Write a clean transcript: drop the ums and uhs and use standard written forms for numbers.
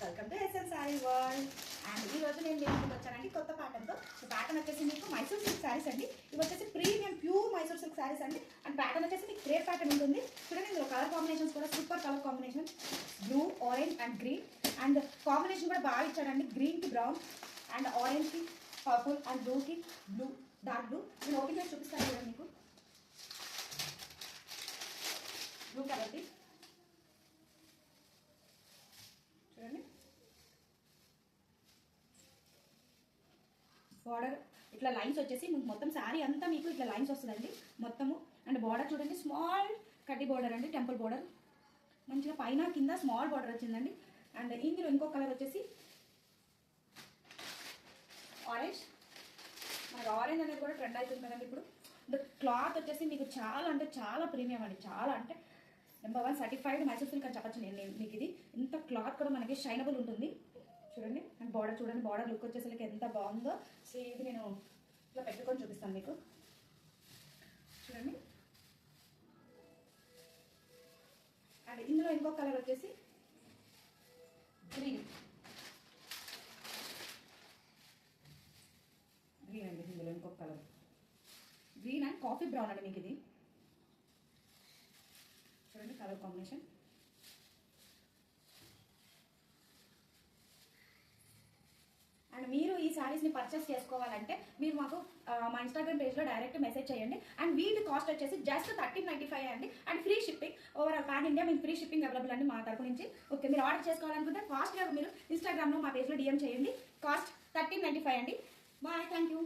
Welcome to SL sari world. And ఈ రోజు నేను మీకు వచ్చానండి కొత్త ప్యాటర్న్తో. ప్యాటర్న్ వచ్చేసి మీకు మైసూర్ సిల్క్ శారీస్ అండి. ఇవి వచ్చేసి premium pure Mysore silk sarees అండి. అండ్ ప్యాటర్న్ వచ్చేసి మీకు క్రేప్ ప్యాటర్న్ ఉంటుంది. చూడండి ఇందులో కలర్ కాంబినేషన్స్ కూడా super colour combination, blue, orange and green. And combination కూడా బాగా ఇచ్చాడండి, గ్రీన్కి బ్రౌన్ అండ్ ఆరెంజ్కి పర్పుల్ అండ్ బ్లూకి బ్లూ, డార్క్ బ్లూ. నేను ఓపెన్ చేసి చూపిస్తాను చూడండి మీకు. బ్లూ కలర్ది చూడండి, బార్డర్ ఇట్లా లైన్స్ వచ్చేసి మొత్తం శారీ అంతా మీకు ఇట్లా లైన్స్ వస్తుందండి మొత్తము. అండ్ బార్డర్ చూడండి, స్మాల్ కడ్డీ బార్డర్ అండి, టెంపుల్ బార్డర్ మంచిగా పైన కింద స్మాల్ బార్డర్ వచ్చిందండి. అండ్ ఇందులో ఇంకో కలర్ వచ్చేసి ఆరెంజ్. మనకు ఆరెంజ్ అనేది కూడా ట్రెండ్ అవుతుంది కదండి ఇప్పుడు. క్లాత్ వచ్చేసి మీకు చాలా అంటే చాలా ప్రీమియం అండి, చాలా అంటే నెంబర్ 1 సర్టిఫైడ్ మైసూర్ సిల్క్ అని చెప్పచ్చు నేను మీకు. ఇది ఇంత క్లాత్ కూడా మనకి షైనబుల్ ఉంటుంది చూడండి. అండ్ బార్డర్ చూడండి, బార్డర్ లుక్ వచ్చేసరికి ఎంత బాగుందో. సో ఇది నేను ఇట్లా పెట్టుకొని చూపిస్తాను మీకు చూడండి. అండ్ ఇందులో ఇంకో కలర్ వచ్చేసి గ్రీన్. గ్రీన్ అండి, ఇందులో ఇంకొక colour green and coffee brown అండి మీకు ఇది చూడండి కలర్ కాంబినేషన్. అండ్ మీరు ఈ శారీస్ని పర్చేస్ చేసుకోవాలంటే మీరు మాకు మా ఇన్స్టాగ్రామ్ పేజ్లో డైరెక్ట్ మెసేజ్ చేయండి. అండ్ వీటి కాస్ట్ వచ్చేసి జస్ట్ 1395 అండి. And free shipping overall pan India మీకు ఫ్రీ షిప్పింగ్ అవైలబుల్ అండి మా తరపు నుంచి. ఓకే, మీరు ఆర్డర్ చేసుకోవాలనుకుంటే ఫాస్ట్గా మీరు ఇన్స్టాగ్రామ్లో మా పేజ్లో డిఎం చేయండి. కాస్ట్ 1395 అండి. Bye, thank you.